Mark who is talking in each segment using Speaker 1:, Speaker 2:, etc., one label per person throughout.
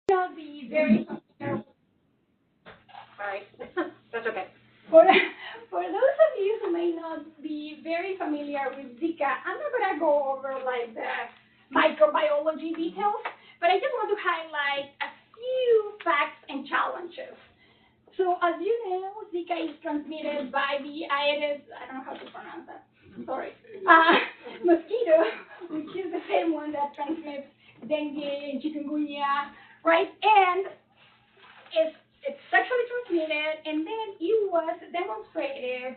Speaker 1: not be very familiar.
Speaker 2: Sorry, that's okay.
Speaker 1: For those of you who may not be very familiar with Zika, I'm not going to go over like the microbiology details, but I just want to highlight a few facts and challenges. So as you know, Zika is transmitted by the Aedes, I don't know how to pronounce that, sorry, mosquito, which is the same one that transmits dengue, chikungunya, right? And it's sexually transmitted, and then it was demonstrated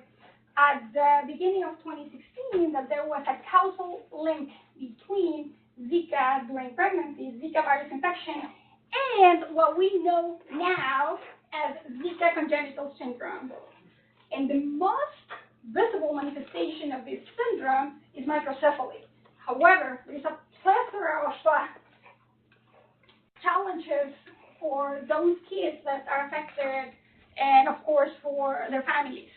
Speaker 1: at the beginning of 2016 that there was a causal link between Zika during pregnancy, Zika virus infection, and what we know now as Zika congenital syndrome. And the most visible manifestation of this syndrome is microcephaly. However, there is a plethora of challenges for those kids that are affected, and of course for their families.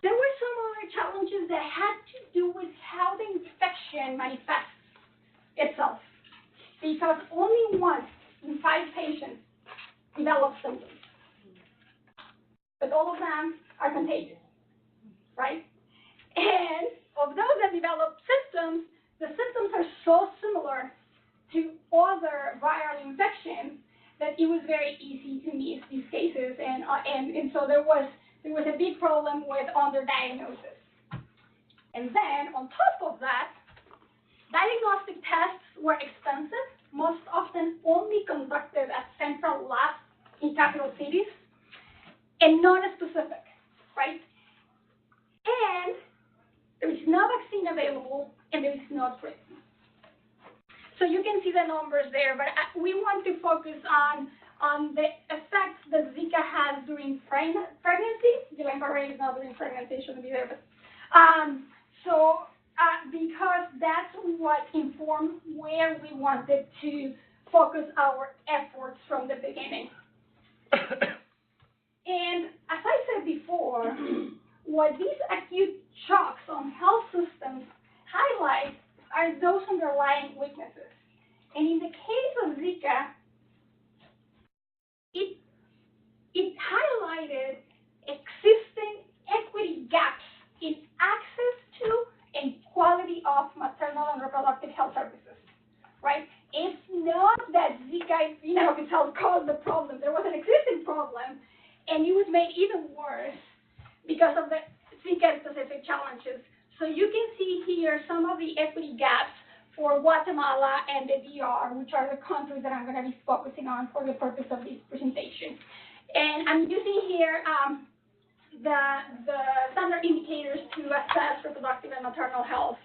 Speaker 1: There were some other challenges that had to do with how the infection manifests itself, because only 1 in 5 patients develop symptoms, but all of them are contagious, right? And of those that develop symptoms, the symptoms are so similar to other viral infections that it was very easy to miss these cases, and so there was a big problem with underdiagnosis. And then on top of that, diagnostic tests were expensive, most often only conducted at central labs in capital cities, and non-specific, right? And there is no vaccine available, and there is no treatment. So you can see the numbers there, but we want to focus on the effects that Zika has during pregnancy. Guillain-Barré is not during pregnancy, it shouldn't be there, but because that's what informed where we wanted to focus our efforts from the beginning. And as I said before, what these acute shocks on health systems highlight are those underlying weaknesses. And in the case of Zika, it highlighted existing equity gaps in access to and quality of maternal and reproductive health services, right? It's not that Zika, itself caused the problem. There was an existing problem, and it was made even worse because of the Zika-specific challenges. So you can see here some of the equity gaps for Guatemala and the DR, which are the countries that I'm going to be focusing on for the purpose of this presentation. And I'm using here the standard indicators to assess reproductive and maternal health.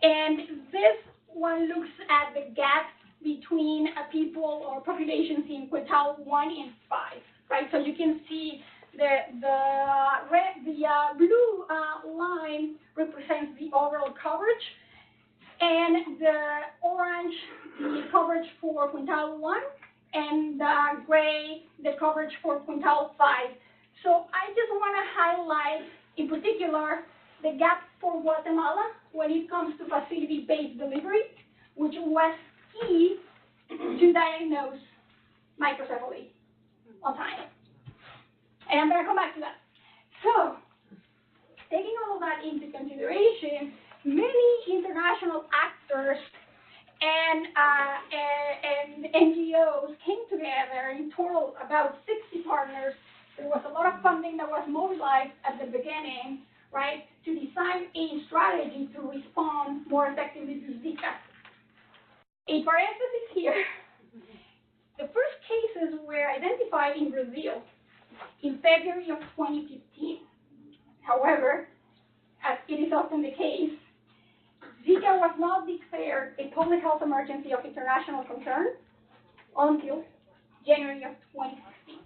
Speaker 1: And this one looks at the gap between people or populations in quintile 1 and 5, right? So you can see the blue line represents the overall coverage, and the orange, the coverage for quintile 1, and the gray, the coverage for quintile 5. So I just want to highlight, in particular, the gap for Guatemala when it comes to facility-based delivery, which was key to diagnose microcephaly on time. And I'm going to come back to that. So, taking all of that into consideration, many international actors and NGOs came together, in total about 60 partners. There was a lot of funding that was mobilized at the beginning, right, to design a strategy to respond more effectively to Zika. A parenthesis here. The first cases were identified in Brazil in February of 2015. However, as it is often the case, Zika was not declared a public health emergency of international concern until January of 2016.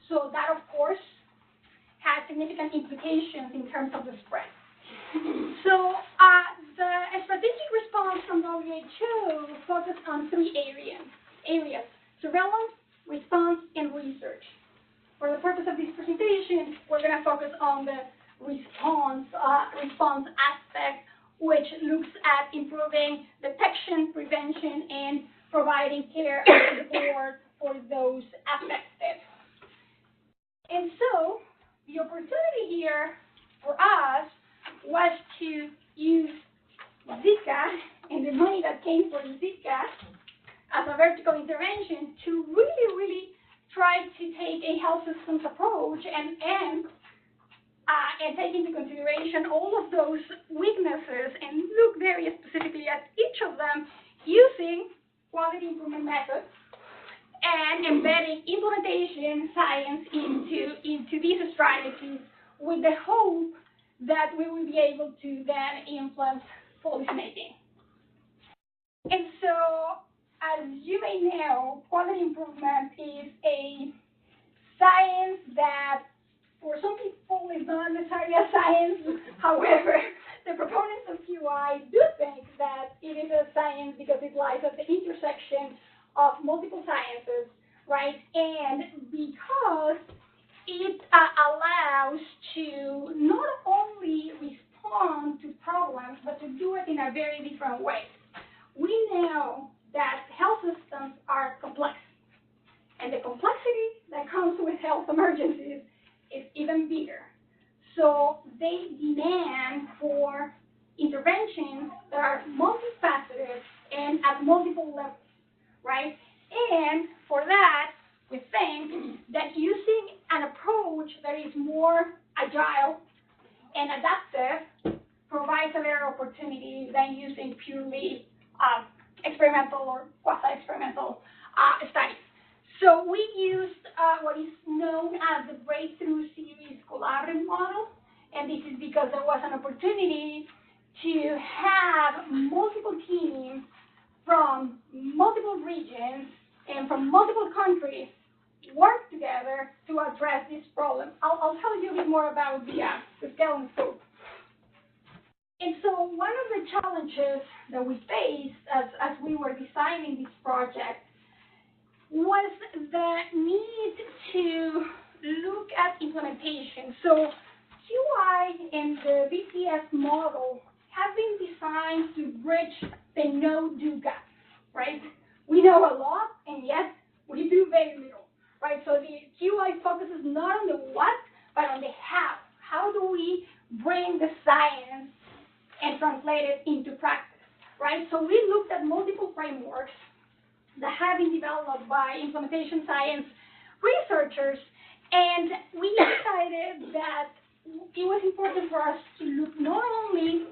Speaker 1: So that, of course, had significant implications in terms of the spread. So the strategic response from WHO focused on 3 areas: surveillance, response, and research. For the purpose of this presentation, we're going to focus on the response aspect, which looks at improving detection, prevention, and providing providing care and support for those affected. And so the opportunity here for us was to use Zika and the money that came from Zika as a vertical intervention to really try to take a health systems approach and take into consideration all of those weaknesses and look very specifically at each of them using quality improvement methods and embedding implementation science into these strategies with the hope that we will be able to then influence policymaking. And so, as you may know, quality improvement is a science that for some people is not necessarily a science. However, the proponents of QI do think that it is a science because it lies at the intersection of multiple sciences, right? And because it allows to not only respond to problems, but to do it in a very different way. We know that health systems are complex, and the complexity that comes with health emergencies is even bigger. So they demand for interventions that are multifaceted and at multiple levels, right? And for that, we think that using an approach that is more agile and adaptive provides a better opportunity than using purely experimental or quasi-experimental studies. So we used what is known as the Breakthrough Series Collaborative Model, and this is because there was an opportunity to have multiple teams from multiple regions and from multiple countries work together to address this problem. I'll tell you a bit more about the scale and scope. And so one of the challenges that we faced as we were designing this project was the need to look at implementation. So QI and the BTS model have been designed to bridge the know-do gap, right? We know a lot, and yet we do very little, right? So the QI focuses not on the what, but on the how. How do we bring the science and translate it into practice, right? So we looked at multiple frameworks that have been developed by implementation science researchers, and we decided that it was important for us to look not only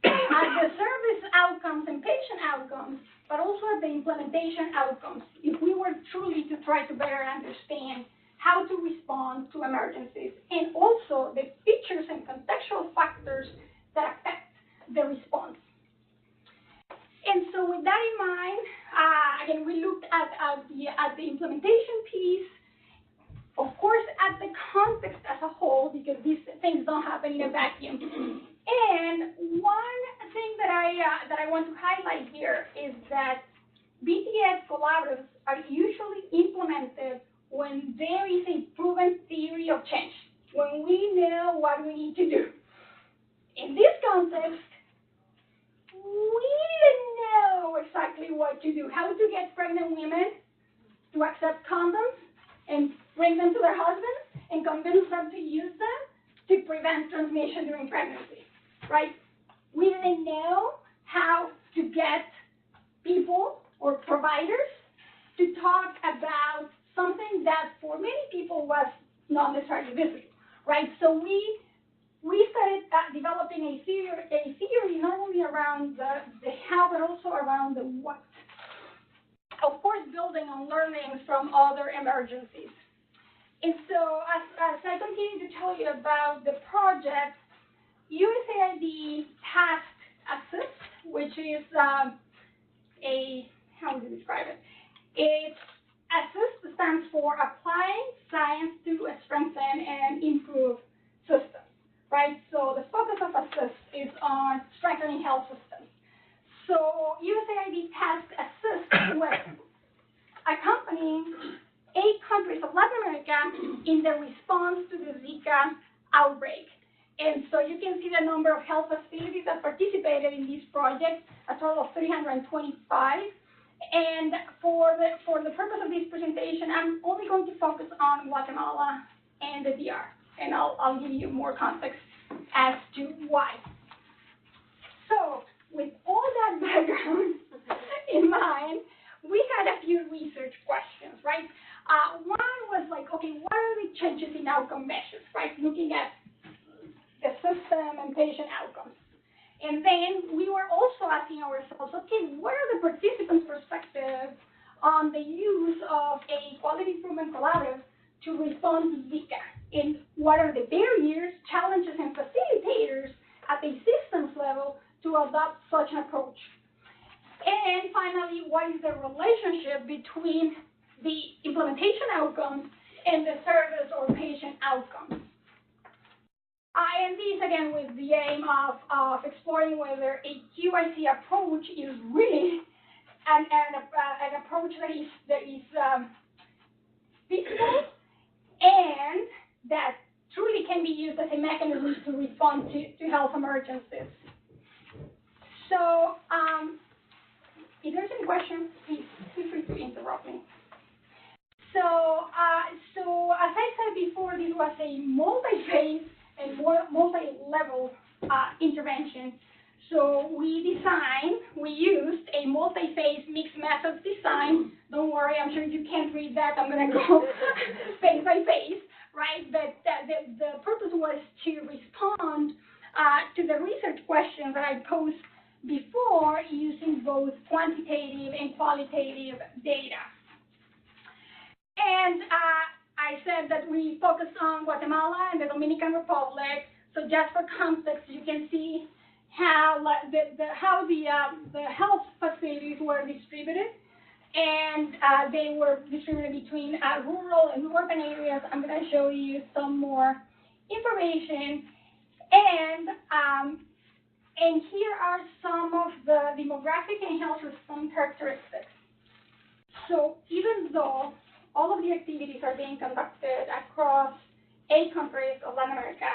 Speaker 1: at the service outcomes and patient outcomes, but also at the implementation outcomes, if we were truly to try to better understand how to respond to emergencies, and also the features and contextual factors that affect the response. And so with that in mind, again, we looked at the implementation piece, of course, at the context as a whole, because these things don't happen in a vacuum. And one thing that I want to highlight here is that BTS collaboratives are usually implemented when there is a proven theory of change, when we know what we need to do. In this context, we didn't know exactly what to do, how to get pregnant women to accept condoms and bring them to their husbands and convince them to use them to prevent transmission during pregnancy, right? We didn't know how to get people or providers to talk about something that for many people was not necessarily visible, right? So we started developing a theory not only around the how, but also around the what. Of course, building on learnings from other emergencies. And so as I continue to tell you about the project, USAID Task Assist, which is how would you describe it? It's ASSIST stands for Applying Science to Strengthen and Improve Systems, right? So the focus of ASSIST is on strengthening health systems. So USAID Task Assist was accompanying 8 countries of Latin America in the response to the Zika outbreak. And so you can see the number of health facilities that participated in this project, a total of 325. And for the purpose of this presentation, I'm only going to focus on Guatemala and the DR, and I'll give you more context as to why. So, with all that background in mind, we had a few research questions, right? One was like, okay, what are the changes in outcome measures, right? Looking at the system and patient outcomes. And then we were also asking ourselves, okay, what are the participants' perspectives on the use of a quality improvement collaborative to respond to Zika? And what are the barriers, challenges, and facilitators at the systems level to adopt such an approach? And finally, what is the relationship between the implementation outcomes and the service or patient outcomes? And these, again, with the aim of exploring whether a QIC approach is really an approach that is feasible and that truly can be used as a mechanism to respond to health emergencies. So, if there's any questions, please feel free to interrupt me. So as I said before, this was a multi-phase and multi-level intervention. So we used a multi-phase mixed methods design. Don't worry, I'm sure you can't read that. I'm going to go phase by phase, right? But the purpose was to respond to the research questions that I posed before using both quantitative and qualitative data. And I said that we focused on Guatemala and the Dominican Republic. So just for context, you can see how the health facilities were distributed, and they were distributed between rural and urban areas. I'm going to show you some more information, and here are some of the demographic and health system characteristics. So even though all of the activities are being conducted across 8 countries of Latin America,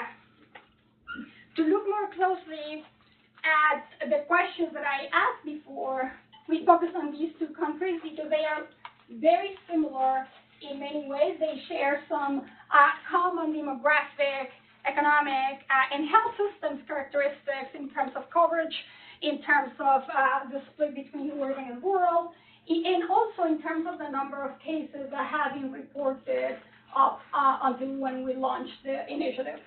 Speaker 1: to look more closely at the questions that I asked before, we focus on these 2 countries because they are very similar in many ways. They share some common demographic, economic, and health systems characteristics in terms of coverage, in terms of the split between urban and rural, and also in terms of the number of cases that have been reported up until when we launched the initiative.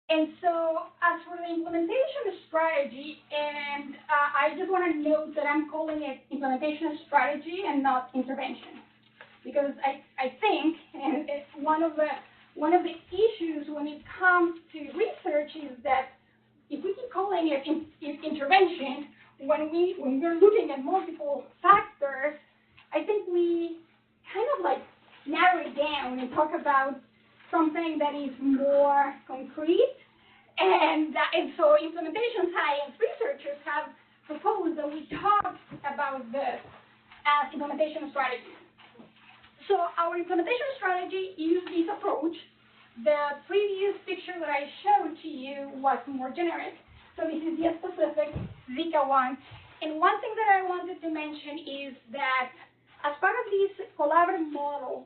Speaker 1: And so as for the implementation strategy, and I just want to note that I'm calling it implementation strategy and not intervention, because I think, and it's one of the issues when it comes to research is that if we keep calling it intervention, when we're looking at multiple factors, I think we kind of like narrow it down and talk about something that is more concrete. And so implementation science researchers have proposed that we talk about this as implementation strategy. So our implementation strategy used this approach. The previous picture that I showed to you was more generic. So this is the specific Zika one. And one thing that I wanted to mention is that as part of this collaborative model,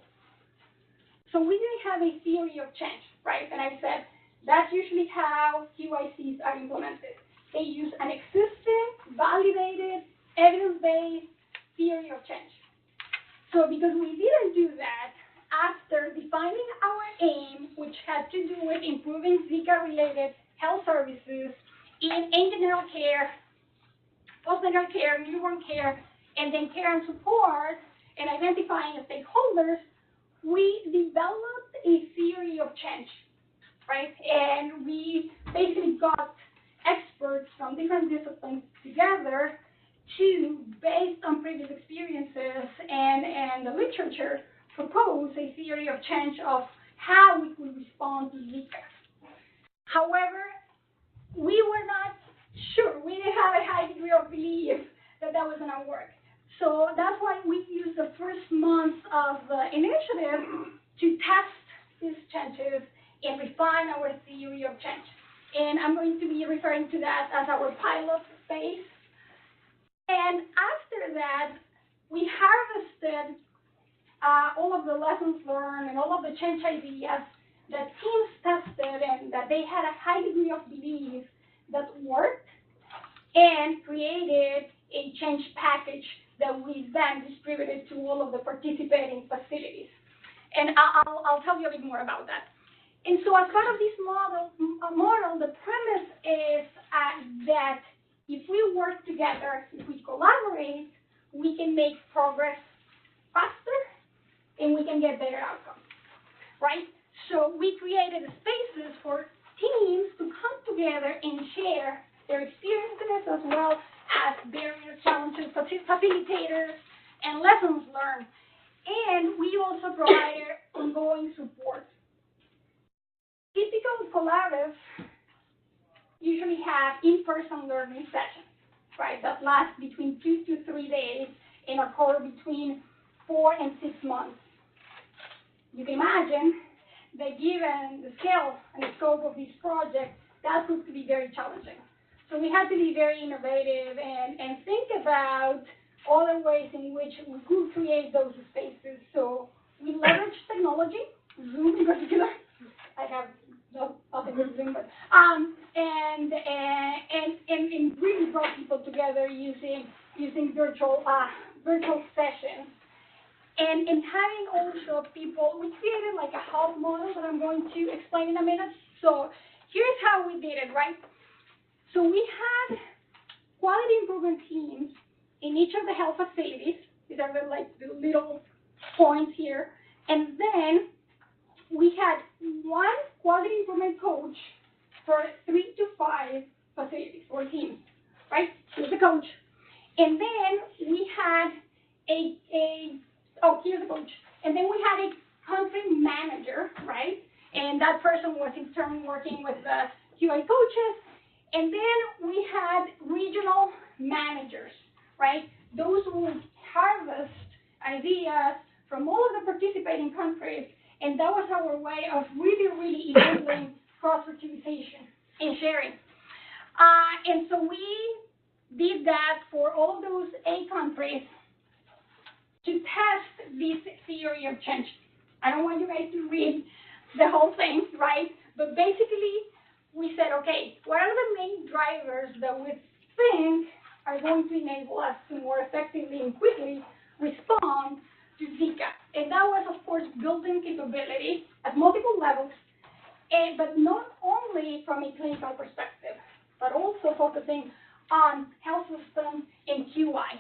Speaker 1: so we didn't have a theory of change, right? And I said that's usually how QICs are implemented. They use an existing, validated, evidence-based theory of change. So because we didn't do that, after defining our aim, which had to do with improving Zika-related health services in antenatal care, postnatal care, newborn care, and then care and support, and identifying stakeholders, we developed a theory of change, right? And we basically got experts from different disciplines together to, based on previous experiences and the literature, propose a theory of change of how we could respond to Zika. However, we were not sure. We didn't have a high degree of belief that that was going to work. So that's why we used the first months of the initiative to test these changes and refine our theory of change. And I'm going to be referring to that as our pilot phase. And after that, we harvested all of the lessons learned and all of the change ideas that teams tested and that they had a high degree of belief that worked, and created a change package that we then distributed to all of the participating facilities. And I'll tell you a bit more about that. And so as part of this model, the premise is that if we work together, if we collaborate, we can make progress faster and we can get better outcomes, right? So we created spaces for teams to come together and share their experiences as well as barriers, challenges, facilitators, and lessons learned. And we also provided ongoing support. Typical collaboratives usually have in-person learning sessions, right, that last between 2 to 3 days and occur between 4 and 6 months. You can imagine that given the scale and the scope of this project, that proved to be very challenging. So we had to be very innovative and think about other ways in which we could create those spaces. So we leveraged technology, Zoom in particular. I have nothing with Zoom, but and really brought people together using virtual sessions. And having also people, we created like a hub model that I'm going to explain in a minute. So here's how we did it, right? So we had quality improvement teams in each of the health facilities. These are the, like, the little points here. And then we had one quality improvement coach for 3 to 5 facilities or teams, right? Here's the coach. And then we had here's the coach. And then we had a country manager, right? And that person was in turn working with the QA coaches. And then we had regional managers, right? Those who harvest ideas from all of the participating countries. And that was our way of really enabling cross-fertilization and sharing. And so we did that for all of those 8 countries to test this theory of change. I don't want you guys to read the whole thing, right? But basically, we said, okay, what are the main drivers that we think are going to enable us to more effectively and quickly respond to Zika? And that was, of course, building capability at multiple levels, but not only from a clinical perspective, but also focusing on health systems and QI.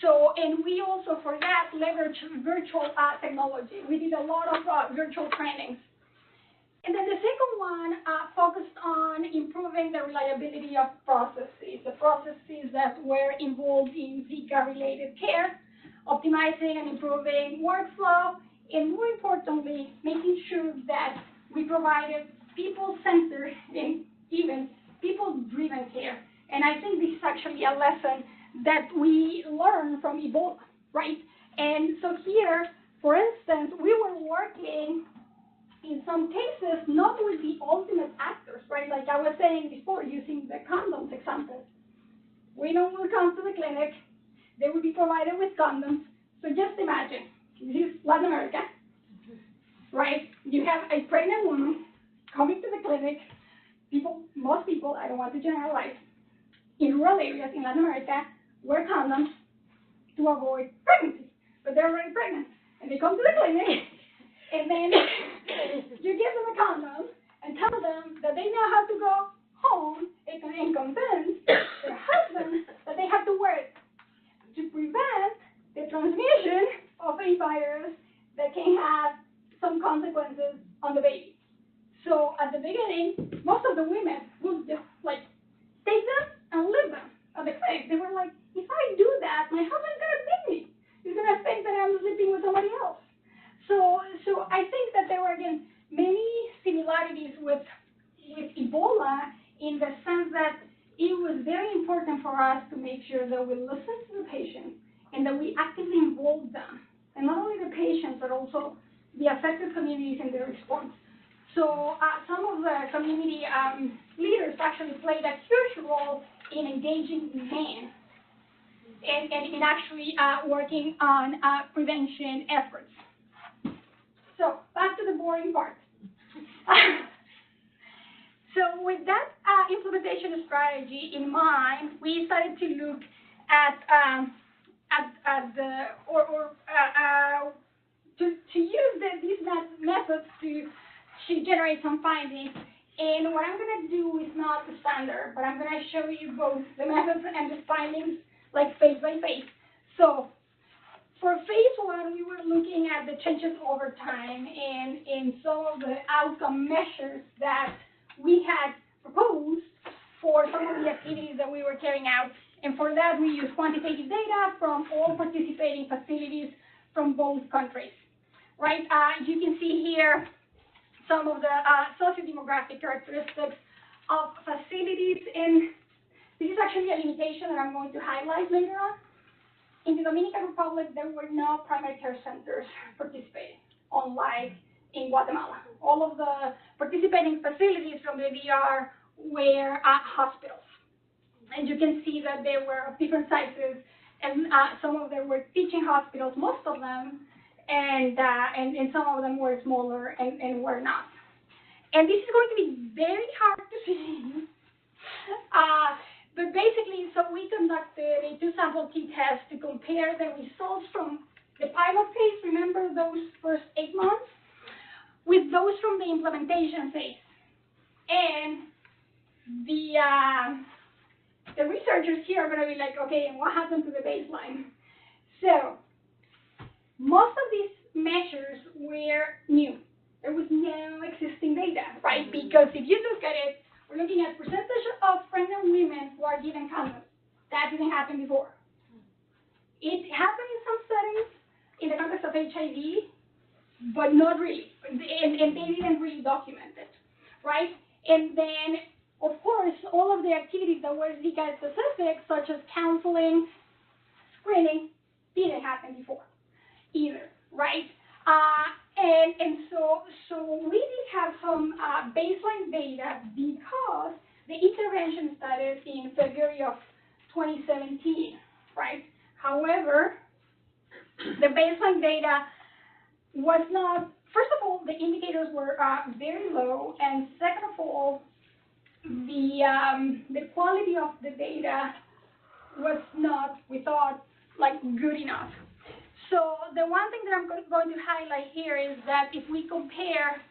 Speaker 1: So, and we also, for that, leveraged virtual technology. We did a lot of virtual trainings. And then the second one focused on improving the reliability of processes, the processes that were involved in Zika-related care, optimizing and improving workflow, and more importantly, making sure that we provided people-centered and even people-driven care. And I think this is actually a lesson that we learned from Ebola, right? And so here, for instance, we were working in some cases not with the ultimate actors, right? Like I was saying before, using the condoms example. We know will come to the clinic, they will be provided with condoms. So just imagine, this is Latin America, right? You have a pregnant woman coming to the clinic. Most people, I don't want to generalize, in rural areas in Latin America wear condoms to avoid pregnancy, but they're already pregnant, and they come to the clinic, and then you give them a condom and tell them that they now have to go home and convince their husband that they have to wear it to prevent the transmission of a virus that can have some consequences on the baby. So at the beginning, most of the women would just like take them and leave them at the clinic. They were like, if I do that, my husband's gonna beat me. He's gonna think that I'm sleeping with somebody else. So I think that there were, again, many similarities with Ebola in the sense that it was very important for us to make sure that we listen to the patients and that we actively involve them. And not only the patients, but also the affected communities in their response. So some of the community leaders actually played a huge role in engaging men and in actually working on prevention efforts. So back to the boring part. So with that implementation strategy in mind, we started to look at the to use these methods to generate some findings. And what I'm going to do is not the standard, but I'm going to show you both the methods and the findings, like phase by phase. So for phase one, we were looking at the changes over time and some of the outcome measures that we had proposed for some of the activities that we were carrying out. And for that, we used quantitative data from all participating facilities from both countries, right? You can see here some of the socio-demographic characteristics of facilities, and this is actually a limitation that I'm going to highlight later on. In the Dominican Republic, there were no primary care centers participating, unlike in Guatemala. All of the participating facilities from the DR were hospitals. And you can see that they were of different sizes, and some of them were teaching hospitals, most of them, and some of them were smaller and were not. And this is going to be very hard to see. But basically, so we conducted a two-sample t-test to compare the results from the pilot phase, remember those first 8 months, with those from the implementation phase. And the researchers here are going to be like, okay, and what happened to the baseline? So most of these measures were new. There was no existing data, right? Because if you look at it, we're looking at percentage of pregnant women who are given condoms. That didn't happen before. It happened in some studies in the context of HIV, but not really. And they didn't really document it, right? And then, of course, all of the activities that were Zika specific, such as counseling, screening, didn't happen before either, right? So we did have some baseline data because the intervention started in February of 2017, right? However, the baseline data was not, first of all, the indicators were very low, and second of all, the quality of the data was not, we thought, like good enough. So the one thing that I'm going to highlight here is that if we compare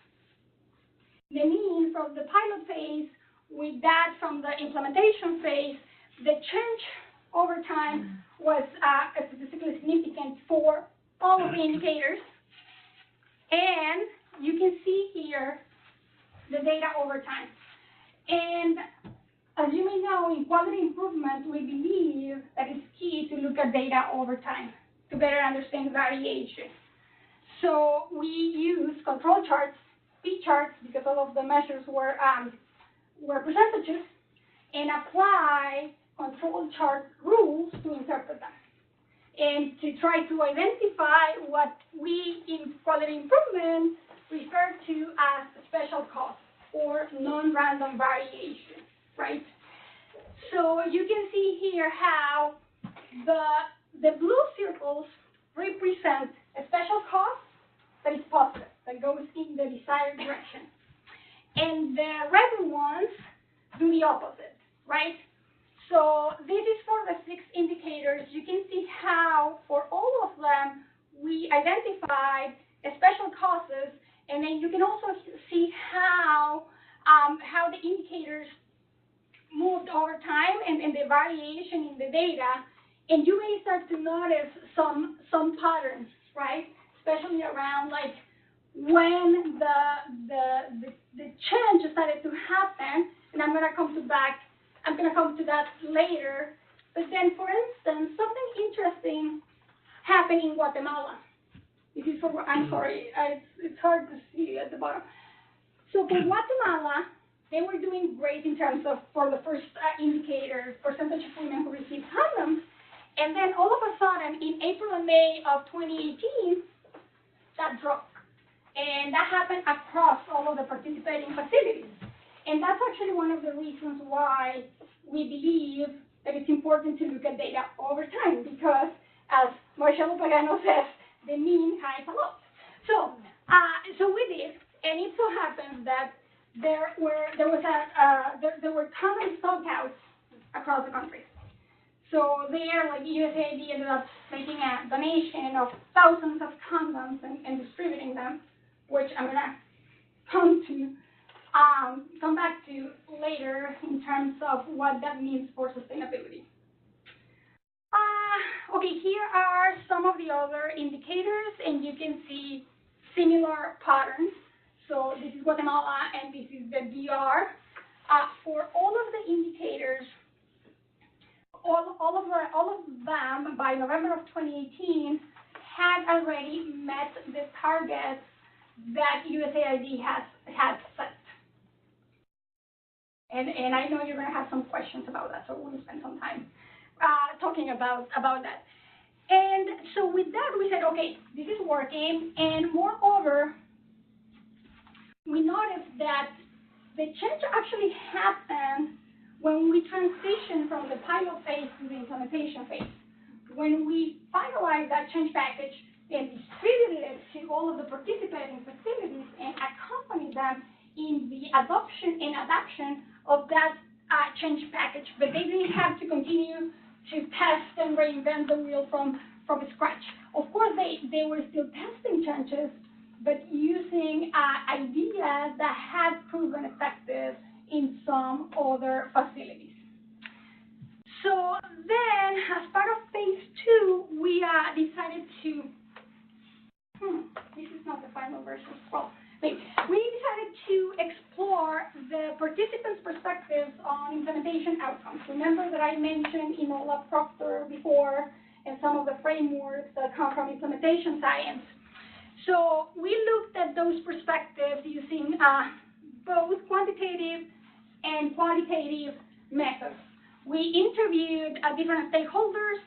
Speaker 1: the mean from the pilot phase with that from the implementation phase, the change over time was statistically significant for all of the indicators. And you can see here the data over time. And as you may know, in quality improvement, we believe that it's key to look at data over time to better understand variation. So we use control charts, P charts, because all of the measures were percentages, and apply control chart rules to interpret them, and to try to identify what we in quality improvement refer to as special cause or non-random variation, right? So you can see here how the blue circles represent a special cause that is positive, that goes in the desired direction. And the red ones do the opposite, right? So this is for the 6 indicators. You can see how, for all of them, we identified special causes, and then you can also see how the indicators moved over time and the variation in the data. And you may start to notice some patterns, right? Especially around like when the change started to happen, and I'm gonna come to that later. But then, for instance, something interesting happened in Guatemala. This is for, I'm sorry, it's hard to see at the bottom. So for Guatemala, they were doing great in terms of, for the first indicator, percentage of women who received condoms. And then all of a sudden, in April and May of 2018, that dropped. And that happened across all of the participating facilities. And that's actually one of the reasons why we believe that it's important to look at data over time because, as Marcelo Pagano says, the mean hides a lot. So, so we did, and it so happens that there were common stockouts across the country. So there, like USAID ended up making a donation of thousands of condoms and distributing them, which I'm gonna come back to later in terms of what that means for sustainability. Okay, here are some of the other indicators, and you can see similar patterns. So this is Guatemala, and this is the DR. For all of the indicators, all of them by November of 2018 had already met the targets that USAID had set. And I know you're going to have some questions about that, so we'll spend some time talking about that. And so with that, we said, okay, this is working, and moreover, we noticed that the change actually happened when we transitioned from the pilot phase to the implementation phase. When we finalized that change package and distributed it to all of the participating facilities and accompanied them in the adoption and adaption of that change package, but they didn't have to continue to test and reinvent the wheel from scratch. Of course, they were still testing changes, but using ideas that had proven effective in some other facilities. So then, as part of phase 2, we decided to, this is not the final version, well, we decided to explore the participants' perspectives on implementation outcomes. Remember that I mentioned Enola Proctor before and some of the frameworks that come from implementation science. So we looked at those perspectives using both quantitative and qualitative methods. We interviewed different stakeholders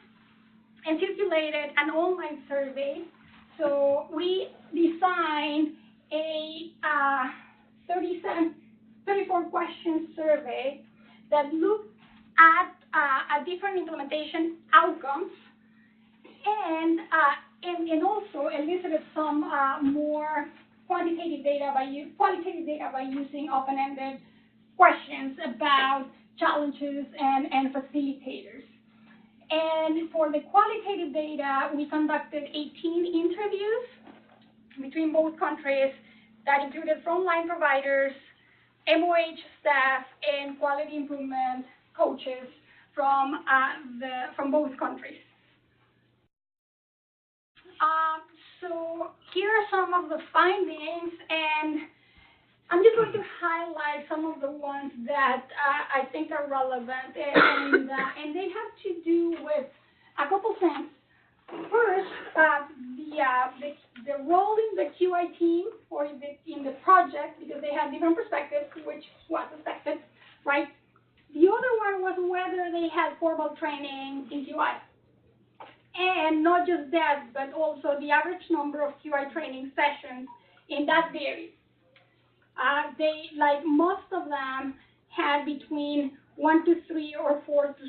Speaker 1: and circulated an online survey. So we designed a 34-question survey that looked at different implementation outcomes and also elicited some more qualitative data by using open-ended questions about challenges and facilitators. And for the qualitative data, we conducted 18 interviews between both countries that included frontline providers, MOH staff, and quality improvement coaches from both countries. So here are some of the findings, and I'm just going to highlight some of the ones that I think are relevant, and they have to do with a couple things. First, the role in the QI team or in the project, because they had different perspectives, which was affected, right? The other one was whether they had formal training in QI. And not just that, but also the average number of QI training sessions, and that varied. They, like most of them, had between 1 to 3 or 4 to 6.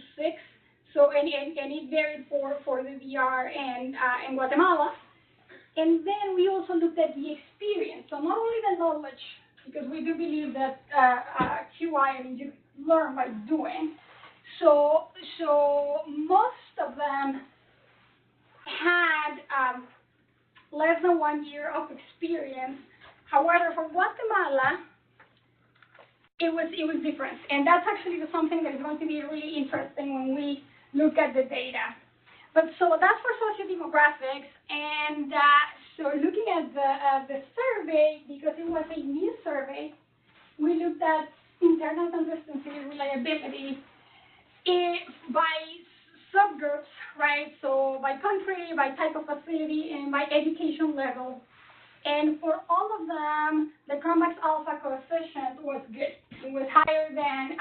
Speaker 1: So, and it varied for the DR and Guatemala. And then we also looked at the experience. So not only the knowledge, because we do believe that QI, I mean, you learn by doing. So most of them had less than 1 year of experience. However, for Guatemala, it was different, and that's actually something that is going to be really interesting when we look at the data. But so that's for sociodemographics, and so looking at the survey, because it was a new survey, we looked at internal consistency, reliability, by subgroups, right? So by country, by type of facility, and by education level. And for all of them, the convex alpha coefficient was good. It was higher than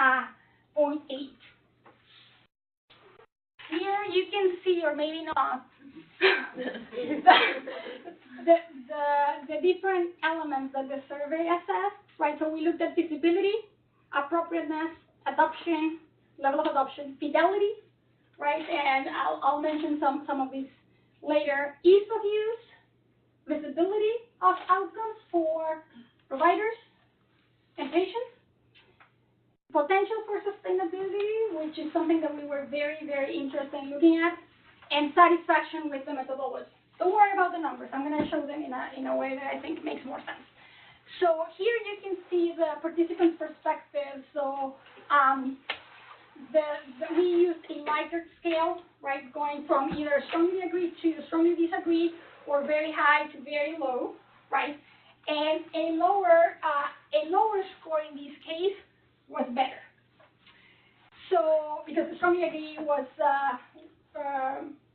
Speaker 1: 0.8. Here you can see, or maybe not, the different elements that the survey assessed, right? So we looked at feasibility, appropriateness, adoption, level of adoption, fidelity, right? And I'll mention some of these later. Ease of use, visibility of outcomes for providers and patients, potential for sustainability, which is something that we were very, very interested in looking at, and satisfaction with the methodology. Don't worry about the numbers. I'm going to show them in a way that I think makes more sense. So here you can see the participants' perspective. So we used a Likert scale, right, going from either strongly agree to strongly disagree, or very high to very low, right? And a lower score in this case was better. So because the strongly agree was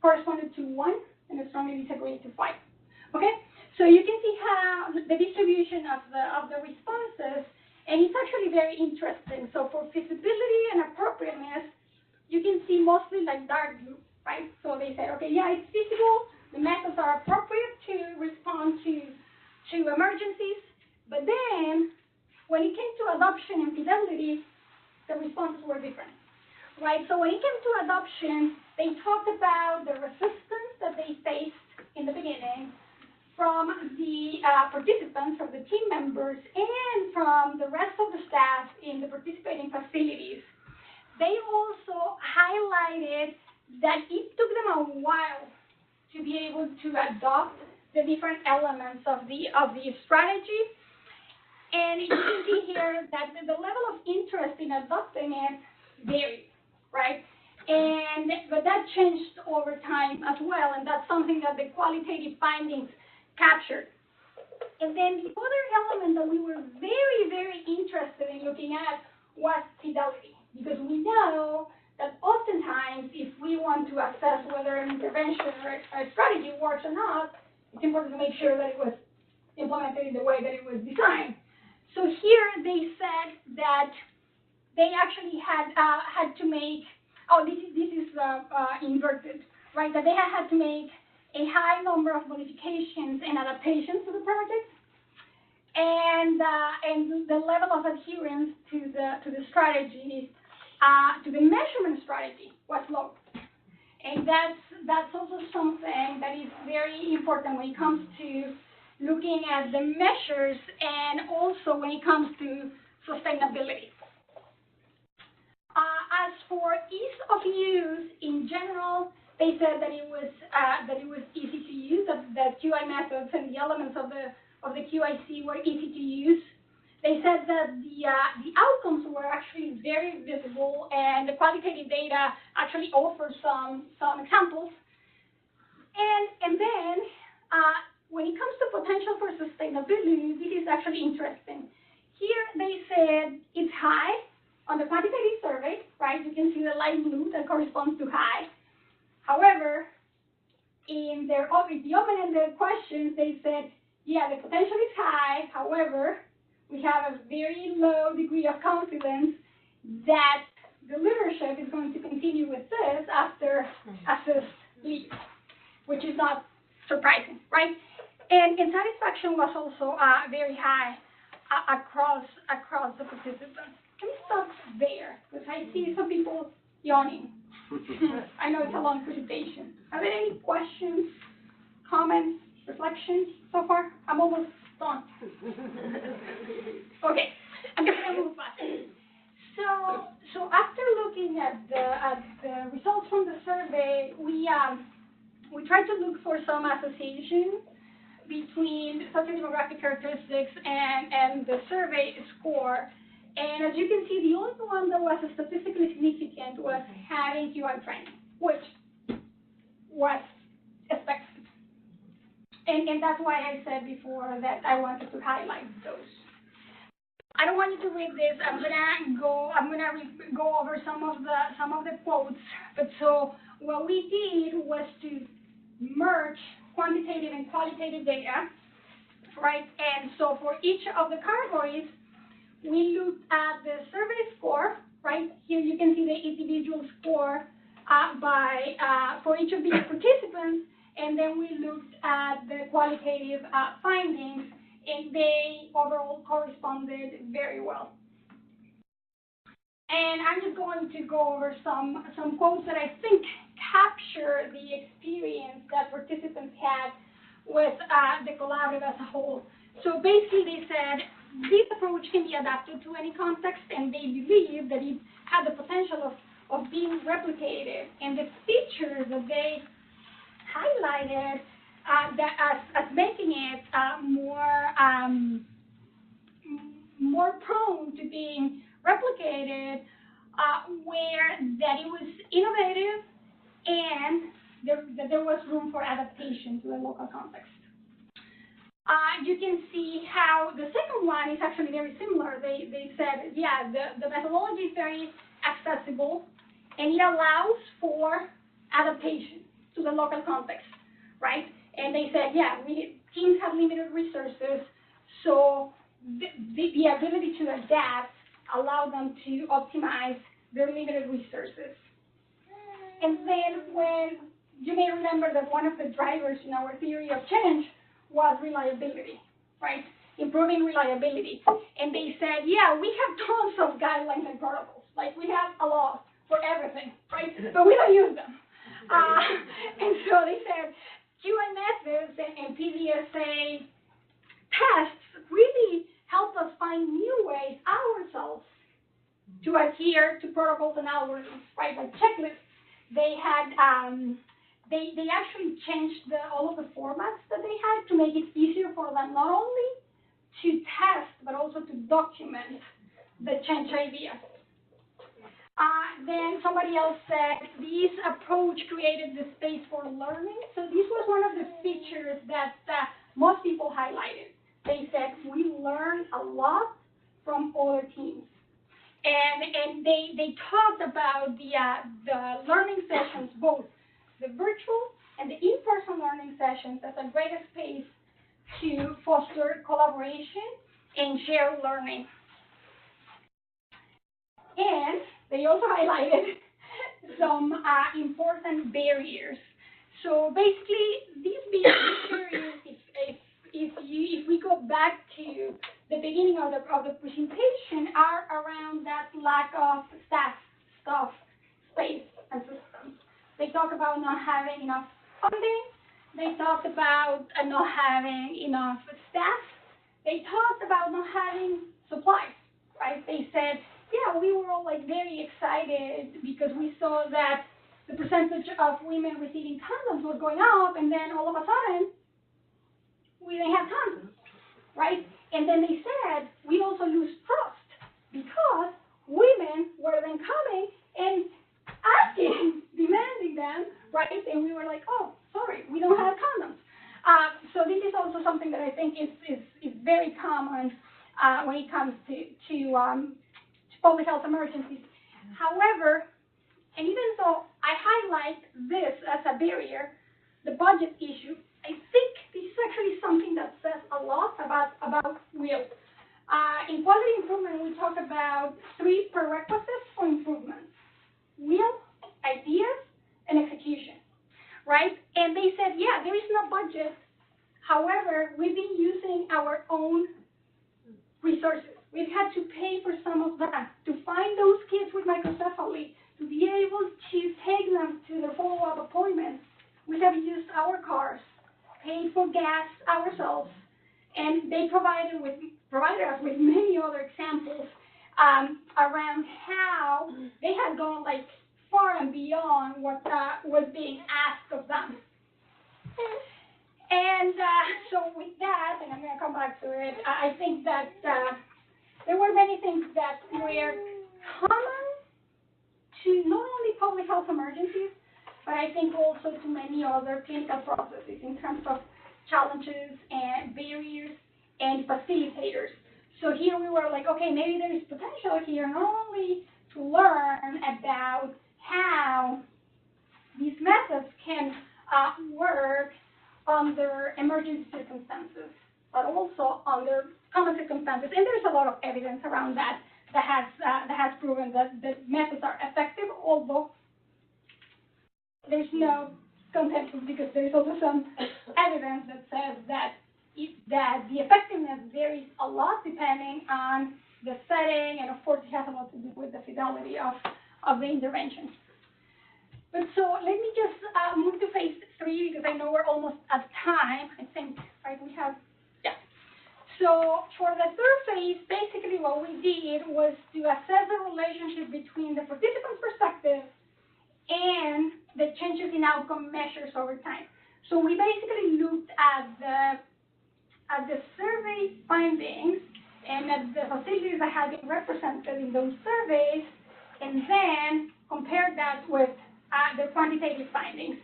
Speaker 1: corresponded to 1, and the strongly disagree to 5. Okay, so you can see how the distribution of the responses, and it's actually very interesting. So for feasibility and appropriateness, you can see mostly like dark blue, right? So they said, okay, yeah, it's feasible. The methods are appropriate to respond to emergencies. But then, when it came to adoption and fidelity, the responses were different, right? So when it came to adoption, they talked about the resistance that they faced in the beginning from the participants, from the team members, and from the rest of the staff in the participating facilities. They also highlighted that it took them a while to be able to adopt the different elements of the strategy. And you can see here that the level of interest in adopting it varied, right? But that changed over time as well, and that's something that the qualitative findings captured. And then the other element that we were very, very interested in looking at was fidelity, because we know that oftentimes if we want to assess whether an intervention or a strategy works or not, it's important to make sure that it was implemented in the way that it was designed. So here they said that they actually had to make, this is inverted, right? That they had to make a high number of modifications and adaptations to the project, and the level of adherence to the strategy, to the measurement strategy was low. And that's also something that is very important when it comes to looking at the measures, and also when it comes to sustainability. As for ease of use in general, they said that it was easy to use. That the QI methods and the elements of the QIC were easy to use. They said that the outcomes were actually very visible, and the qualitative data actually offer some examples. And then when it comes to potential for sustainability, this is actually interesting. Here they said it's high on the quantitative survey, right? You can see the light blue that corresponds to high. However, in the open-ended questions, they said, yeah, the potential is high. However, we have a very low degree of confidence that the leadership is going to continue with this after assist leave, which is not surprising, right? And satisfaction was also very high across the participants. Let me stop there, because I see some people yawning. I know it's a long presentation. Are there any questions, comments, reflections so far? I'm almost done. Okay, I'm just going to move fast. So after looking at the results from the survey, we tried to look for some association between socio-demographic characteristics and the survey score. And as you can see, the only one that was statistically significant was having QI training, which was expected. And that's why I said before that I wanted to highlight those. I don't want you to read this. I'm gonna go over some of the quotes. But so what we did was to merge quantitative and qualitative data, right? And so for each of the categories, we looked at the survey score, right? Here you can see the individual score for each of the participants, and then we looked at the qualitative findings, and they overall corresponded very well. And I'm just going to go over some quotes that I think capture the experience that participants had with the collaborative as a whole. So basically they said this approach can be adapted to any context, and they believe that it had the potential of being replicated. And the features that they highlighted that as making it more prone to being replicated, where that it was innovative and that there was room for adaptation to the local context. You can see how the second one is actually very similar. They said, yeah, the methodology is very accessible and it allows for adaptation to the local context, right? And they said, yeah, teams have limited resources, so the ability to adapt allow them to optimize their limited resources. And then when you may remember that one of the drivers in our theory of change was reliability, right? Improving reliability. And they said, yeah, we have tons of guidelines and protocols. Like we have a lot for everything, right? But we don't use them. And so they said, QA methods and PDSA tests really help us find new ways ourselves to adhere to protocols and algorithms, right? Like checklists. They had, they actually changed all of the formats that they had to make it easier for them not only to test, but also to document the change ideas. Then somebody else said this approach created the space for learning. So this was one of the features that most people highlighted. They said we learn a lot from other teams. And they talked about the learning sessions, both the virtual and the in-person learning sessions, as a great space to foster collaboration and share learning. And they also highlighted some important barriers. So basically, these barriers, if we go back to the beginning of the presentation, are around that lack of staff, space, and systems. They talk about not having enough funding. They talked about not having enough staff. They talked about not having supplies, right? They said, yeah, we were all like very excited because we saw that the percentage of women receiving condoms was going up, and then all of a sudden, we didn't have condoms, right? And then they said, we also lose trust because women were then coming and asking, demanding them, right? And we were like, oh, sorry, we don't have condoms. So this is also something that I think is very common when it comes to public health emergencies. However, and even though I highlight this as a barrier, the budget issue, I think this is actually something that says a lot about will. In quality improvement, we talk about 3 prerequisites for improvement: will, ideas, and execution, right? And they said, yeah, there is no budget. However, we've been using our own resources. We've had to pay for some of that to find those kids with microcephaly, to be able to take them to their follow-up appointments. We have used our cars, paid for gas ourselves, and they provided us with many other examples around how they had gone like far and beyond what was being asked of them. And so with that, and I'm going to come back to it, I think that there were many things that were common to not only public health emergencies, but I think also to many other clinical processes in terms of challenges and barriers and facilitators. So here we were like, okay, maybe there is potential here not only to learn about how these methods can work under emergency circumstances, but also under common circumstances. And there's a lot of evidence around that has proven that the methods are effective, although there's no consensus because there's also some evidence that says that the effectiveness varies a lot depending on the setting, and of course it has a lot to do with the fidelity of the intervention. But so let me just move to phase 3 because I know we're almost at time. I think, right, we have, yeah. So for the third phase, basically what we did was to assess the relationship between the participant's perspective and the changes in outcome measures over time. So we basically looked at the survey findings and at the facilities that had been represented in those surveys, and then compared that with the quantitative findings.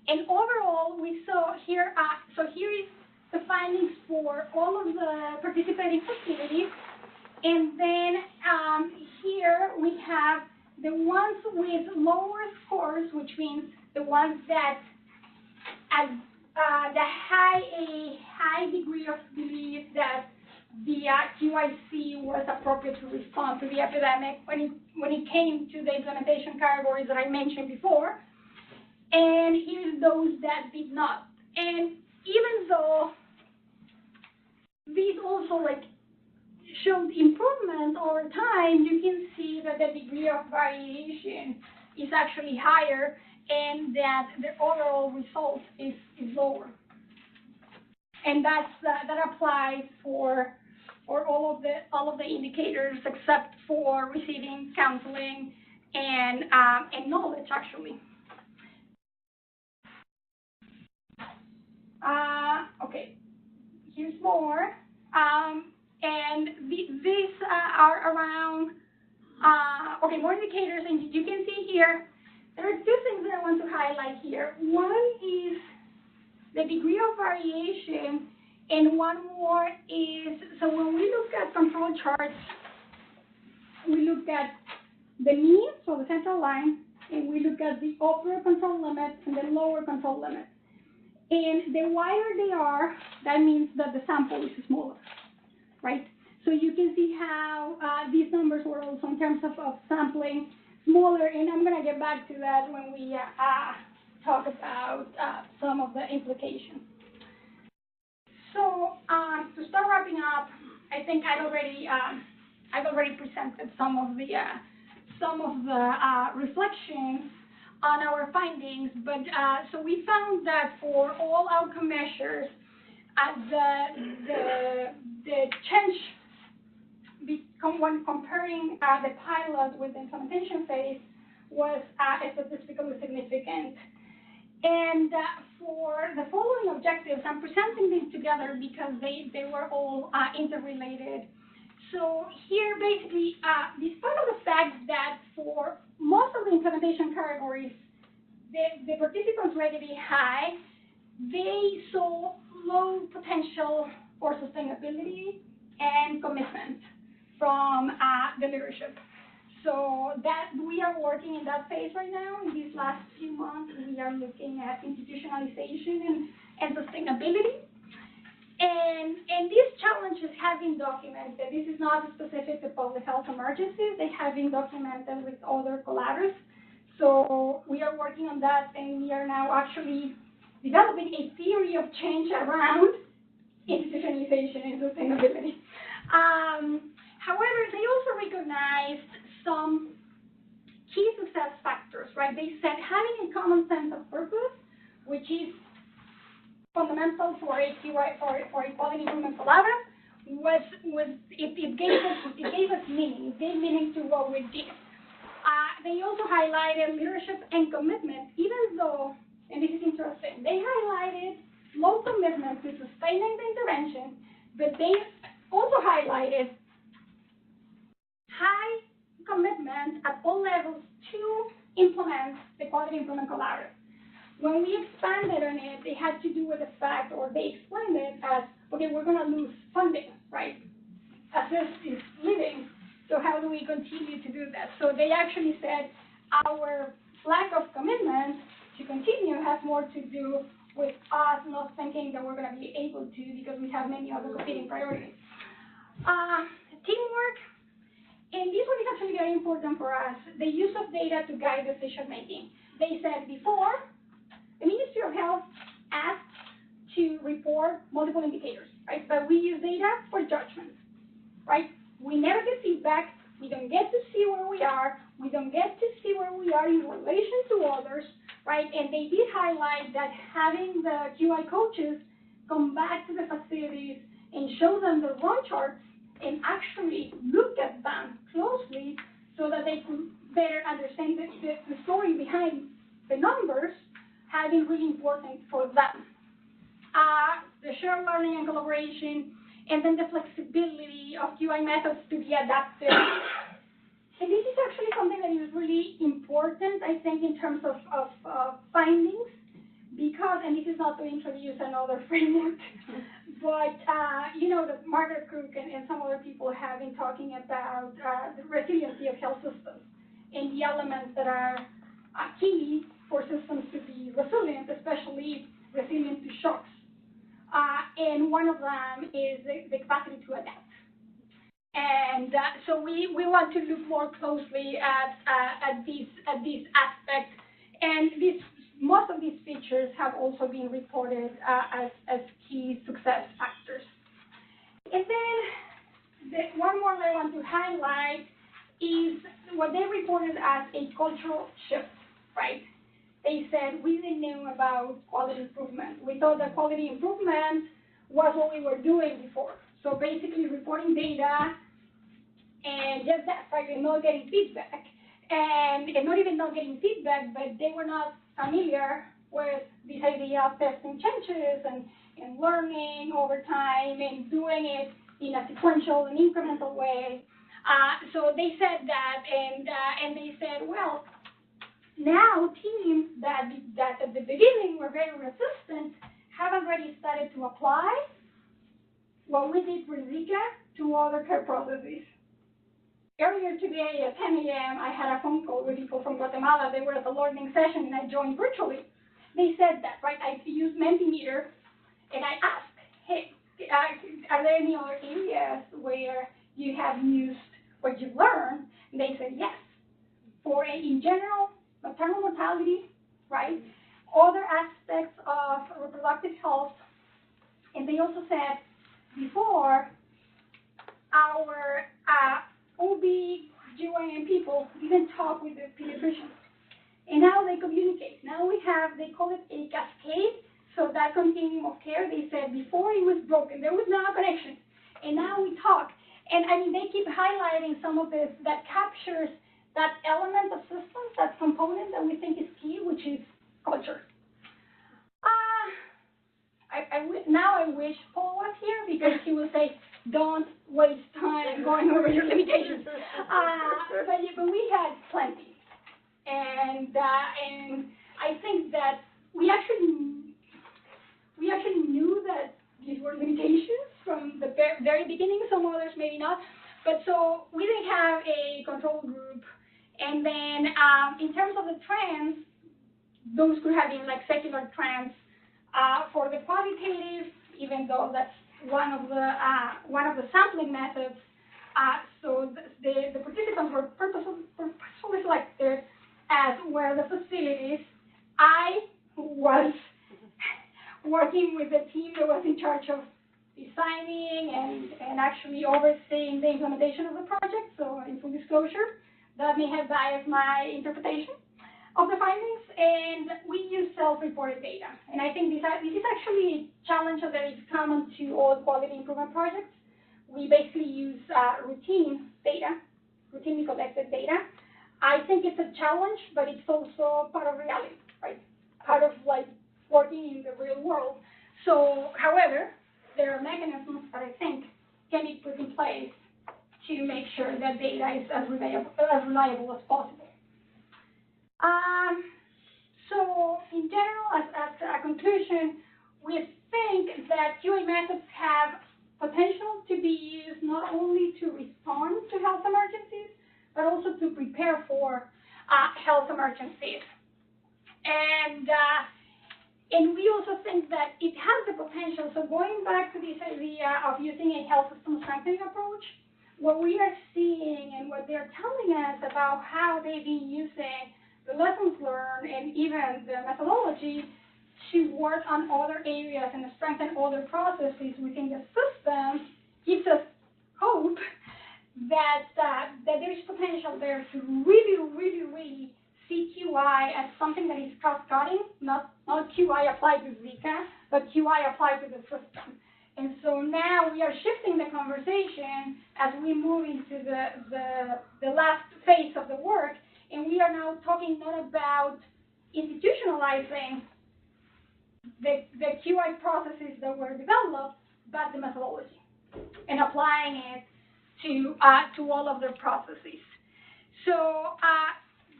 Speaker 1: And overall, we saw here, so here is the findings for all of the participating facilities. And then here we have the ones with lower scores, which means the ones that have a high degree of belief that the QIC was appropriate to respond to the epidemic when it came to the implementation categories that I mentioned before. And here's those that did not. And even though these also showed improvement over time, you can see that the degree of variation is actually higher and that the overall result is lower. And that applies for all of the indicators except for receiving counseling and knowledge, actually. Okay, here's more. And these are around, okay, more indicators, and you can see here, there are 2 things that I want to highlight here. One is the degree of variation, and one more is, so when we look at control charts, we look at the mean, so the central line, and we look at the upper control limit and the lower control limit. And the wider they are, that means that the sample is smaller, right? So you can see how these numbers were also in terms of sampling smaller, and I'm going to get back to that when we talk about some of the implications. So to start wrapping up, I think I've already presented some of the reflections on our findings, but so we found that for all outcome measures, the change when comparing the pilot with the implementation phase was statistically significant. And for the following objectives, I'm presenting these together because they were all interrelated. So here, basically, despite of the fact that for most of the implementation categories, the participants rated it high, they saw low potential for sustainability and commitment from the leadership. So that we are working in that phase right now. In these last few months, we are looking at institutionalization and sustainability. And these challenges have been documented. This is not specific to public health emergencies. They have been documented with other collaborators. So we are working on that, and we are now actually developing a theory of change around institutionalization and sustainability. However, they also recognized some key success factors, right? They said having a common sense of purpose, which is fundamental for a quality improvement collaborative, it gave us meaning. It gave meaning to what we did. They also highlighted leadership and commitment, even though, and this is interesting, they highlighted low commitment to sustaining the intervention, but they also highlighted high commitment at all levels to implement the quality improvement collaborative. When we expanded on it, they had to do with the fact, or they explained it as, okay, we're going to lose funding, right? Assist is living, so how do we continue to do that? So they actually said our lack of commitment to continue has more to do with us not thinking that we're going to be able to because we have many other competing priorities. Teamwork, and this one is actually very important for us, the use of data to guide decision making. They said before, the Ministry of Health asked to report multiple indicators, right? But we use data for judgments, right? We never get feedback. We don't get to see where we are. We don't get to see where we are in relation to others, right? And they did highlight that having the QI coaches come back to the facilities and show them the run charts and actually look at them closely so that they could better understand the story behind the numbers has been really important for them. The shared learning and collaboration, and then the flexibility of QI methods to be adapted. And this is actually something that is really important, I think, in terms of findings, because, and this is not to introduce another framework, but, you know, the Margaret Cook and some other people have been talking about the resiliency of health systems and the elements that are key for systems to be resilient, especially resilient to shocks. And one of them is the capacity to adapt. And so we want to look more closely at these aspects. And most of these features have also been reported as key success factors. And then one more that I want to highlight is what they reported as a cultural shift, right? They said we didn't know about quality improvement. We thought that quality improvement was what we were doing before. So basically reporting data and just that, right, and not getting feedback. And not even not getting feedback, but they were not familiar with this idea of testing changes and learning over time and doing it in a sequential and incremental way. So they said that, and they said, well, now teams that at the beginning were very resistant have already started to apply what we did for Zika to other care processes. Earlier today at 10 a.m., I had a phone call with people from Guatemala. They were at the learning session, and I joined virtually. They said that, right? I used Mentimeter, and I asked, hey, are there any other areas where you have used what you've learned? And they said yes. For in general, maternal mortality, right? Other aspects of reproductive health. And they also said before, our OB/GYN people didn't talk with the pediatricians. And now they communicate. Now they call it a cascade. So that continuum of care, they said before it was broken, there was no connection. And now we talk. And I mean, they keep highlighting some of this that captures that element of systems, that component that we think is key, which is culture. Now I wish Paul was here because he would say, don't waste time going over your limitations. But we had plenty. And I think that we actually knew that these were limitations from the very beginning, some others maybe not. But so we didn't have a control group. And then in terms of the trends, those could have been like secular trends. For the qualitative, even though that's one of the sampling methods, so the participants were purposefully selected as were the facilities. I was working with the team that was in charge of designing and actually overseeing the implementation of the project. So in full disclosure, that may have biased my interpretation of the findings, and we use self-reported data. And I think this is actually a challenge that is common to all quality improvement projects. We basically use routinely collected data. I think it's a challenge, but it's also part of reality, right? Part of like working in the real world. So, however, there are mechanisms that I think can be put in place to make sure that data is as reliable as possible. So in general, as a conclusion, we think that QA methods have potential to be used not only to respond to health emergencies, but also to prepare for health emergencies. And we also think that it has the potential, so going back to this idea of using a health system strengthening approach, what we are seeing and what they're telling us about how they've been using the lessons learned and even the methodology to work on other areas and strengthen other processes within the system gives us hope that there is potential there to really see QI as something that is cost-cutting, not QI applied to Zika, but QI applied to the system. And so now we are shifting the conversation as we move into the last phase of the work, and we are now talking not about institutionalizing the QI processes that were developed, but the methodology, and applying it to all of their processes. So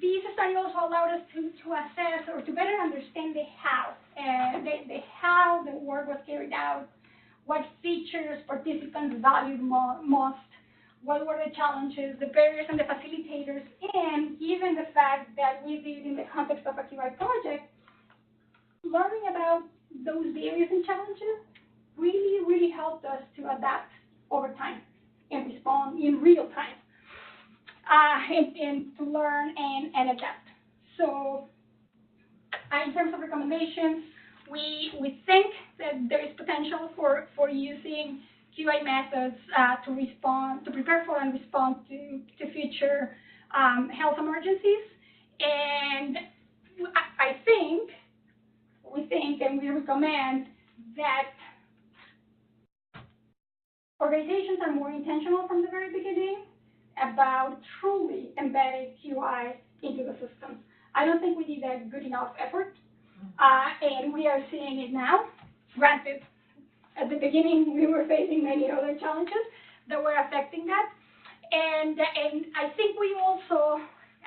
Speaker 1: these studies also allowed us to assess or to better understand the how, the how the work was carried out, what features participants valued most, what were the challenges, the barriers and the facilitators, and given the fact that we did in the context of a QI project, learning about those barriers and challenges really helped us to adapt over time and respond in real time, and to learn and adapt. So in terms of recommendations, we think that there is potential for using QA methods to prepare for and respond to future health emergencies. And we think and we recommend that organizations are more intentional from the very beginning about truly embedding QI into the system. I don't think we did a good enough effort, and we are seeing it now. Granted, at the beginning, we were facing many other challenges that were affecting that. And I think we also,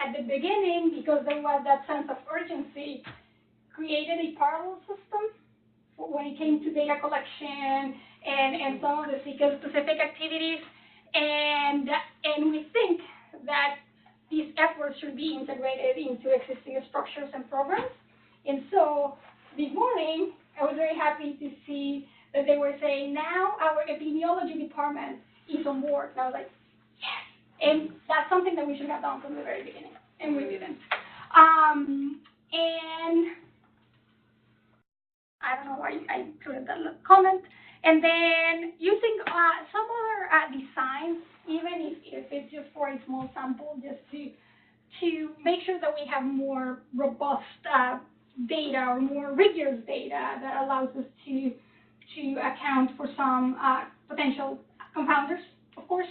Speaker 1: at the beginning, because there was that sense of urgency, created a parallel system when it came to data collection and some of the Zika-specific activities. And we think that these efforts should be integrated into existing structures and programs. And so this morning, I was very happy to see that they were saying, now our epidemiology department is on board. And I was like, yes. And that's something that we should have done from the very beginning, and we didn't. And I don't know why I included that comment. And then using some other designs, even if it's just for a small sample, just to make sure that we have more robust data or more rigorous data that allows us to account for some potential confounders, of course.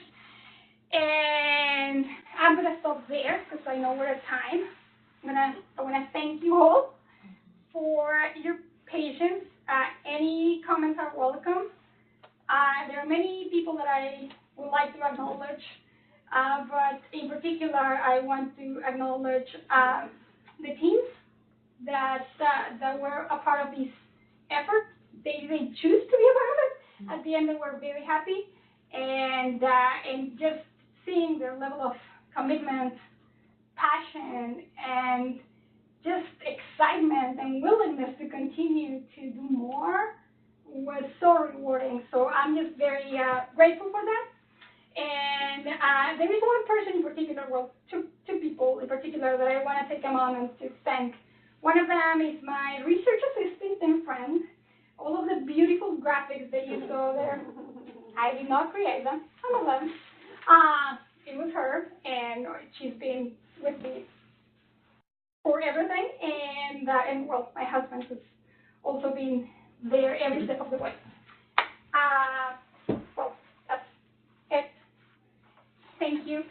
Speaker 1: And I'm going to stop there because I know we're at time. I want to thank you all for your patience. Any comments are welcome. There are many people that I would like to acknowledge, but in particular, I want to acknowledge the teams that were a part of this effort. They choose to be a part of it. At the end, they were very happy, and just seeing their level of commitment, passion, and just excitement and willingness to continue to do more was so rewarding. So I'm just very grateful for that. And there is one person in particular, well, two people in particular that I want to take a moment to thank. One of them is my research assistant and friend. All of the beautiful graphics that you saw there, I did not create them, some of them. It was her, and she's been with me for everything, and well, my husband has also been there every step of the way. Well, that's it. Thank you.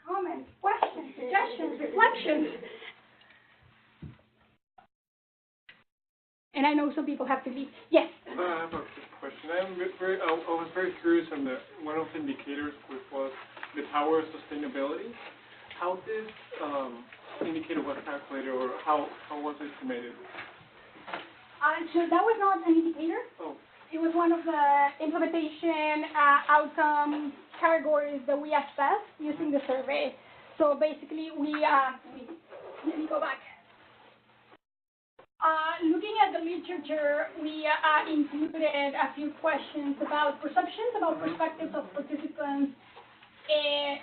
Speaker 1: Comments, questions, suggestions, reflections. And I know some people have to leave. Yes.
Speaker 3: I have a quick question. I was very curious on one of the indicators, which was the power of sustainability. How this indicator was calculated, or how was it estimated?
Speaker 1: So that was not an indicator.
Speaker 3: Oh.
Speaker 1: It was one of the implementation outcome categories that we assessed using the survey. So basically, let me go back. Looking at the literature, we included a few questions about perceptions, about perspectives of participants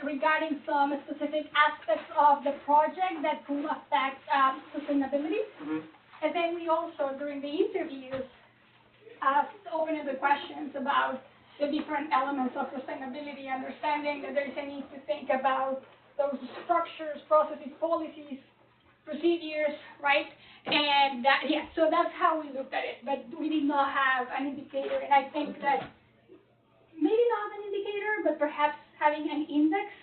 Speaker 1: regarding regarding some specific aspects of the project that could affect sustainability. And then we also, during the interviews, asked open-ended questions about the different elements of sustainability, understanding that there's a need to think about those structures, processes, policies, procedures, right? And that, yeah, so that's how we looked at it, but we did not have an indicator, and I think that maybe not an indicator, but perhaps having an index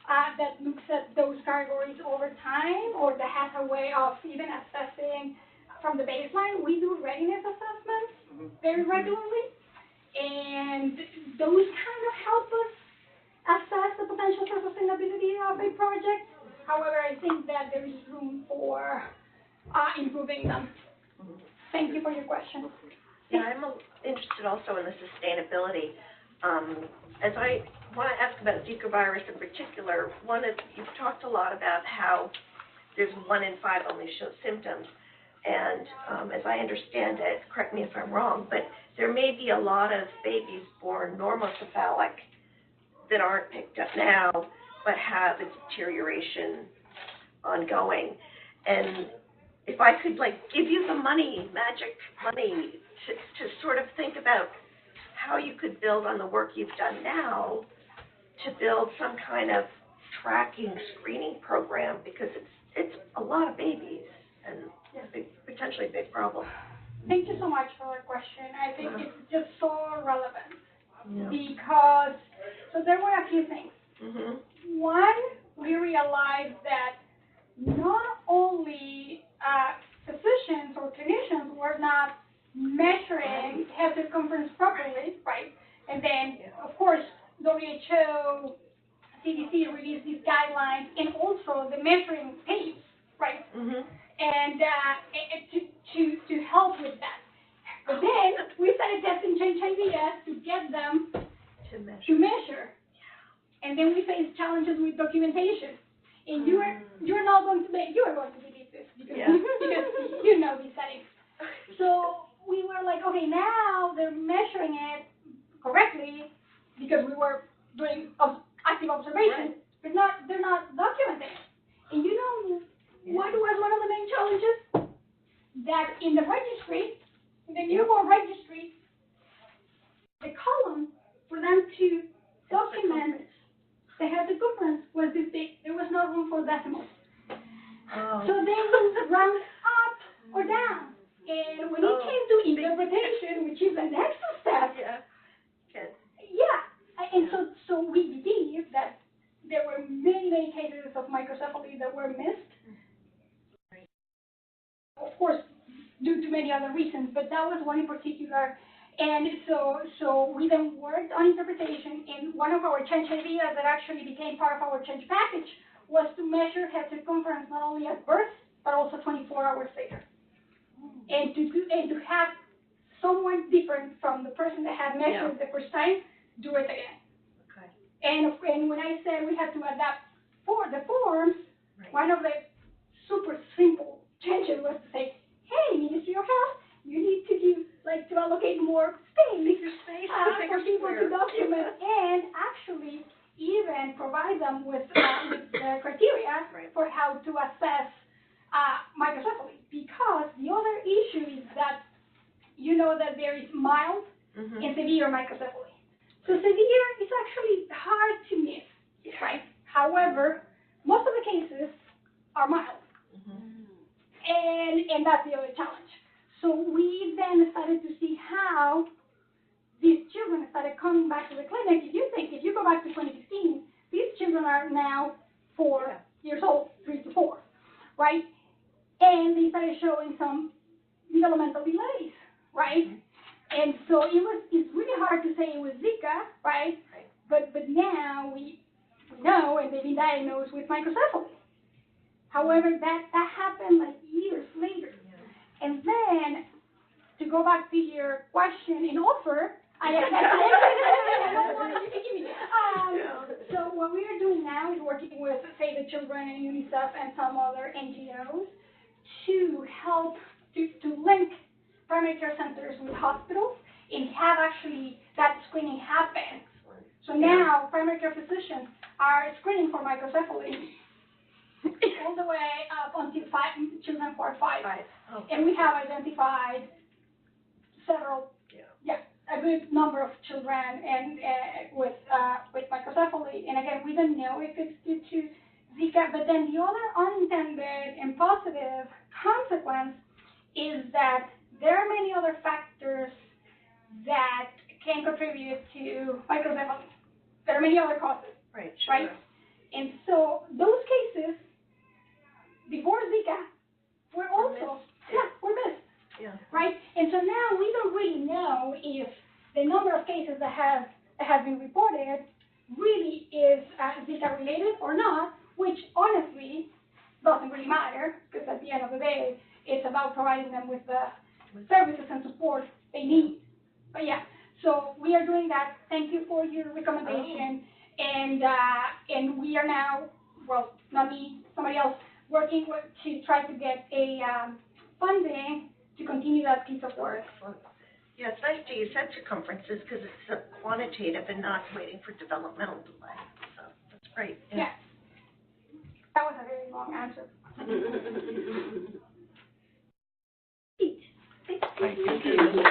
Speaker 1: that looks at those categories over time, or that has a way of even assessing from the baseline. We do readiness assessments very regularly, and those kind of help us assess the potential for sustainability of a project. However, I think that there is room for improving them. Thank you for your question.
Speaker 4: Yeah, I'm interested also in the sustainability. As I want to ask about Zika virus in particular, you've talked a lot about how there's 1 in 5 only show symptoms. And as I understand it, correct me if I'm wrong, but there may be a lot of babies born normocephalic that aren't picked up now, but have a deterioration ongoing. And if I could, give you the magic money, to sort of think about how you could build on the work you've done now to build some kind of tracking screening program, because it's a lot of babies and potentially a big problem.
Speaker 1: Thank you so much for that question. I think it's just so relevant because, so there were a few things. One, we realized that not only physicians or clinicians were not measuring head circumference properly, right? And then, of course, WHO, CDC released these guidelines, and also the measuring tapes, right? And to help with that. But then we started testing change ideas to get them to measure. And then we faced challenges with documentation. And you are not going to believe this because you know these settings. So we were like, okay, now they're measuring it correctly because we were doing active observation, but they're not documenting it. And you know what was one of the main challenges? That in the registry, in the newborn registry, the column for them to document the head circumference was this big. There was no room for decimals. So they would round up or down. And when it came to interpretation, which is the next step, and so we believe that there were many cases of microcephaly that were missed. Of course, due to many other reasons, but that was one in particular. And so we then worked on interpretation, and one of our change ideas that actually became part of our change package was to measure head circumference not only at birth, but also 24 hours later. And to have someone different from the person that had measured the first time do it again. And when I said we had to adapt for the forms, one of the super simple changes was to say, hey, Ministry of Health, you need to to allocate more space for people to document, and actually even provide them with the criteria for how to assess microcephaly. Because the other issue is that you know that there is mild and severe microcephaly. So severe is actually hard to miss, right? However, most of the cases are mild. And that's the other challenge. So we then started to see how these children started coming back to the clinic. If you go back to 2015, these children are now 4 years old, 3 to 4, right? And they started showing some developmental delays, right? And so it's really hard to say it was Zika, right? But now we know, and they've been diagnosed with microcephaly. However, that happened years later. And then, to go back to your question and offer, so what we are doing now is working with Save the Children and UNICEF and some other NGOs to help to link primary care centers with hospitals and have actually that screening happen. So now primary care physicians are screening for microcephaly all the way up until children who are 5.
Speaker 4: Oh.
Speaker 1: And we have identified several, a good number of children and with microcephaly. And again, we don't know if it's due to Zika, but then the other unintended and positive consequence is that there are many other factors that can contribute to microcephaly. There are many other causes.
Speaker 4: Right, sure.
Speaker 1: Right? And so those cases, before Zika, were also, were missed.
Speaker 4: Yeah.
Speaker 1: Right? And so now we don't really know if the number of cases that have been reported really is Zika related or not, which honestly doesn't really matter, because at the end of the day, it's about providing them with the services and support they need. But yeah, so we are doing that. Thank you for your recommendation. And we are now, well, not me, somebody else, working to try to get a funding to continue that piece of work.
Speaker 4: Excellent. Yeah, it's nice to use such conferences because it's quantitative and not waiting for developmental delay. So that's great.
Speaker 1: Yeah. That was a very long answer.
Speaker 3: Thank you.